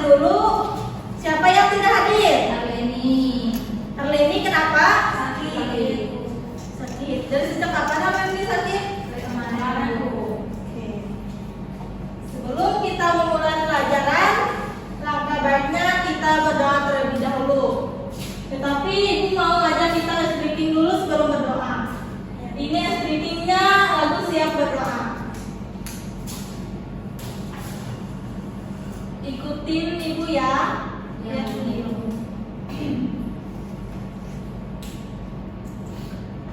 dulu. Siapa yang tidak hadir? Arleni. Arleni kenapa? Sakit. Sakit. Dari sejak kapan Arleni sakit? Kemarin, Bu. Oke. Sebelum kita memulai pelajaran, langkah baiknya kita berdoa terlebih dahulu. Tetapi Ibu mau ngajak kita stretching dulu sebelum berdoa. Ini stretchingnya lalu siap berdoa. Ikutin Ibu ya. Ya, Bu.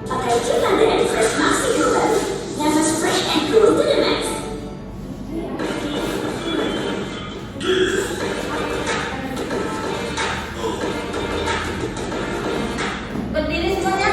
Pakai Killer and Fresh Maxi Cooler. Nafas fresh and cool to the max. Berdiri semuanya.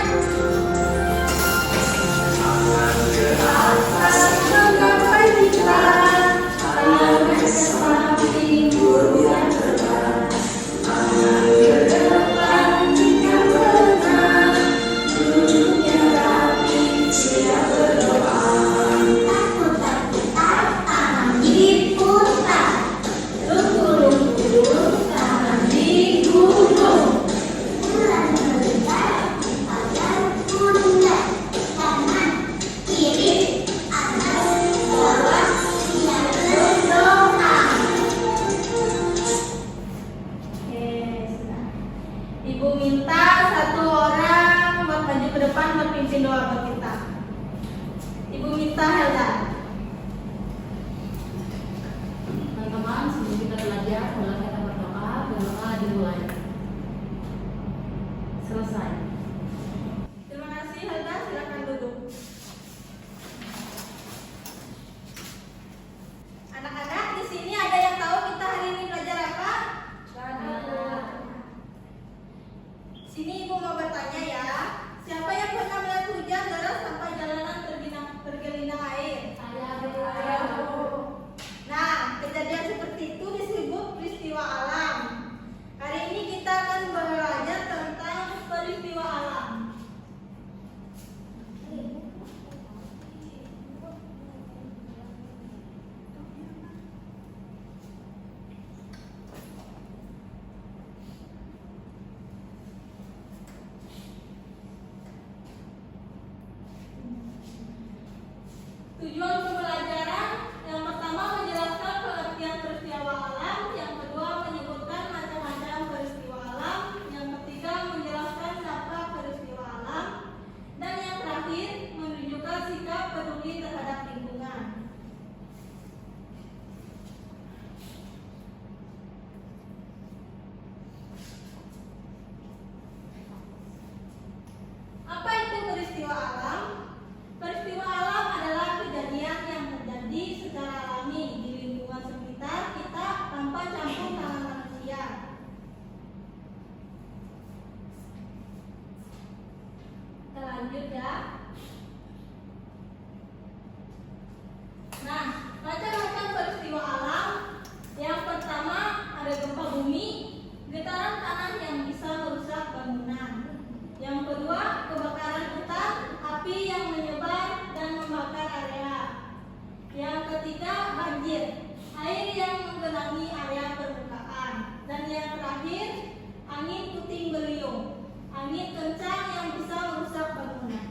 Ibu minta satu orang maju ke depan berpimpin doa buat kita. Ibu minta Helda. Teman-teman, sebelum kita belajar, mulai kita berdoa dimulai. Selesai. Terima kasih Helda, silakan duduk. Anak-anak, di sini ada yang tahu kita hari ini belajar apa? Sini Ibu mau bertanya ya. Siapa yang pernah melihat hujan deras sampai jalanan tergelinang air? Nah, kejadian seperti itu disebut peristiwa alam. Hari ini kita akan belajar tentang peristiwa alam. Tujuan pembelajaran yang pertama menjelaskan pengertian peristiwa alam, yang kedua menyebutkan macam-macam peristiwa alam, yang ketiga menjelaskan dampak peristiwa alam, dan yang terakhir menunjukkan sikap peduli terhadap lingkungan. Apa itu peristiwa alam? Peristiwa alam adalah kejadian yang terjadi secara alami di lingkungan sekitar kita tanpa campur tangan manusia. Kita lanjut ya. Nah, macam-macam peristiwa alam. Yang pertama ada gempa bumi, getaran tanah yang bisa merusak bangunan. Yang kedua, kebakaran hutan, api yang menyebar dan membakar area. Yang ketiga, banjir, air yang menggenangi area permukaan. Dan yang terakhir, angin puting beliung, angin kencang yang bisa merusak bangunan.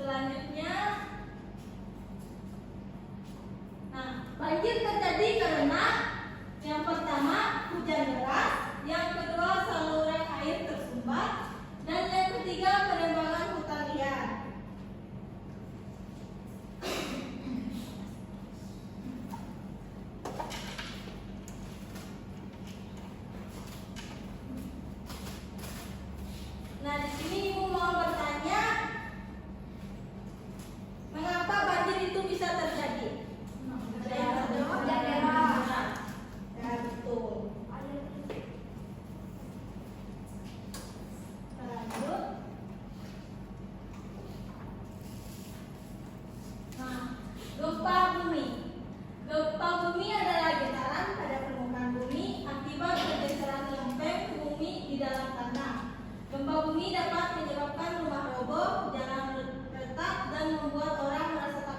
Selanjutnya, nah, banjir terjadi karena yang pertama hujan deras, yang kedua saluran air tersumbat, dan yang ketiga penebangan hutan liar. Nah, di sini Ibu mau bertanya, mengapa banjir itu bisa terjadi? Ada yang tahu? Ya, betul. Lanjut. Nah, gempa bumi. Gempa bumi adalah getaran pada permukaan bumi akibat pergeseran lempeng bumi di dalam tanah. Gempa bumi dapat menyebabkan rumah roboh, jalan retak, dan membuat orang merasa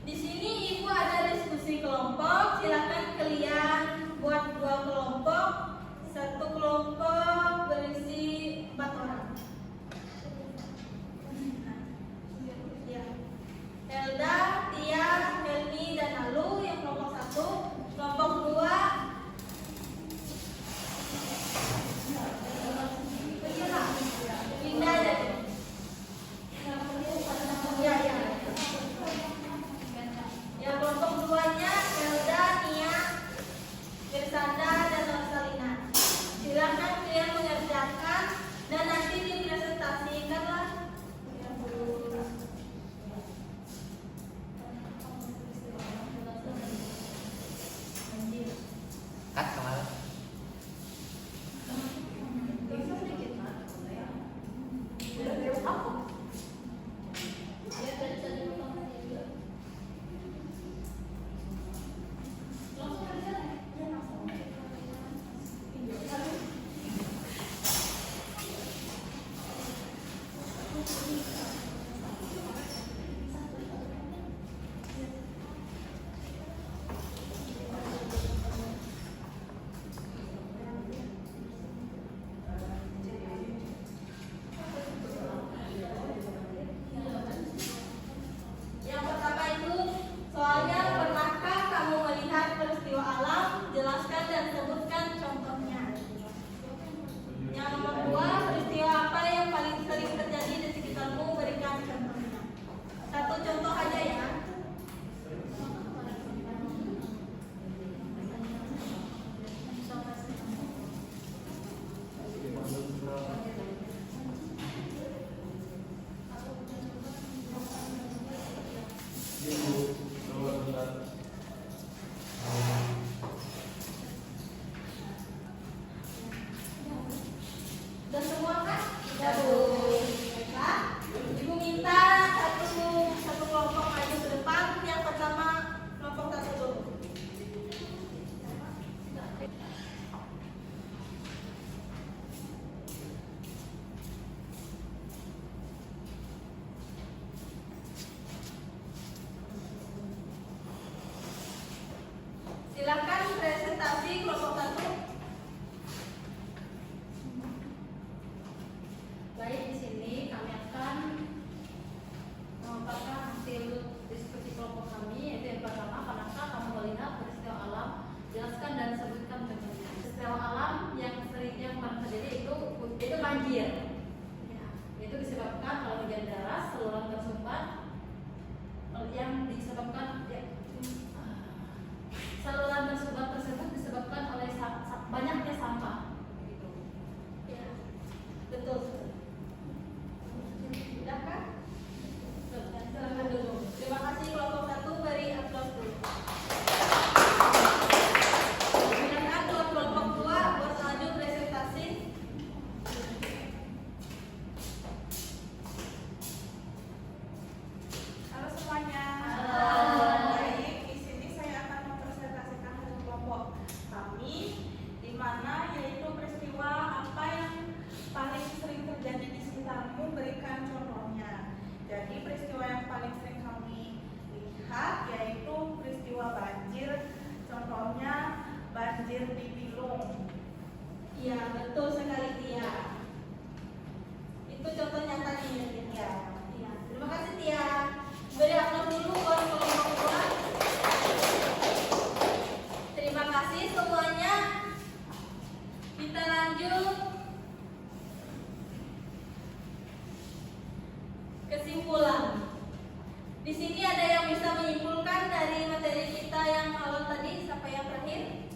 Di sini Ibu ada diskusi kelompok. Silakan kalian buat 2 kelompok. 1 kelompok berisi 4 orang. Ya. Helda, Tia, Helmi, dan Alu yang kelompok 1. Kelompok 2 Linda dan ya, kelompok 2-nya Helda, Nia, Irsanda, dan Rosalina. Silakan kalian mengerjakan dan nanti dipresentasikanlah. Cut kemana? Yang pertama itu soalnya, pernahkah kamu melihat peristiwa alam? Jelaskan dan sebutkan contohnya. Yang nomor 2, peristiwa apa yang paling sering terjadi di sekitarmu? Berikan contohnya. 1 contoh aja ya. Udah semua kan? Udah Bu. Baiklah. Ibu minta satu kelompok maju ke depan. Yang pertama kelompok 1 dulu. Silakan presentasi kelompok 1. Baik, di sini kami akan memaparkan hasil diskusi kelompok kami, yaitu yang pertama, pernahkah kamu melihat peristiwa alam? Jelaskan dan sebutkan contohnya. Peristiwa alam yang paling terjadi itu banjir. Ya, itu disebabkan oleh hujan deras, saluran tersumbat, yang disebabkan saluran tersumbat tersebut disebabkan oleh banyaknya sampah. Gitu. Ya. Betul. Sudah kan? Silakan dulu. Terima kasih kelompok 1, beri aplaus dulu. Silakan kelompok 2 buat lanjut presentasi. Halo semuanya. Halo. Baik, di sini saya akan mempresentasikan hasil kelompok kami, di mana yaitu peristiwa apa yang paling sering terjadi di sekitarmu, berikan contohnya. Jadi peristiwa yang paling sering kami lihat yaitu peristiwa banjir, contohnya banjir di Pilung. Iya, betul sekali Tia. Itu contoh nyatanya ya Tia. Ya. Iya. Terima kasih Tia. Beri aplaus dulu buat kelompok 2. Terima kasih semuanya. Kita lanjut. Kesimpulan. Di sini ada yang bisa menyimpulkan dari materi kita yang awal tadi sampai yang terakhir?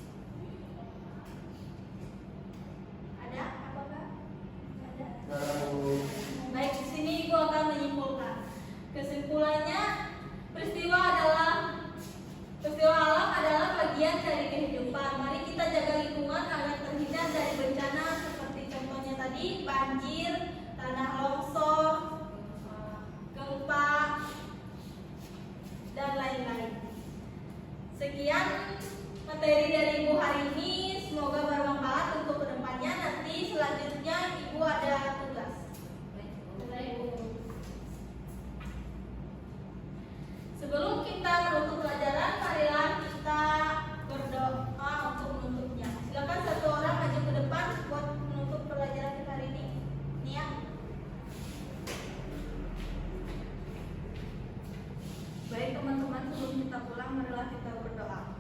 Ada? Apakah? Ada. Baik, di sini Ibu akan menyimpulkan. Kesimpulannya, peristiwa alam adalah bagian dari kehidupan. Mari kita jaga lingkungan agar terhindar dari bencana seperti contohnya tadi banjir, tanah longsor, gempa, dan lain-lain. Sekian materi dari Ibu hari ini. Semoga bermanfaat untuk kedepannya. Nanti selanjutnya Ibu ada tugas. Sebelum kita Baik teman-teman, sebelum kita pulang, marilah kita berdoa.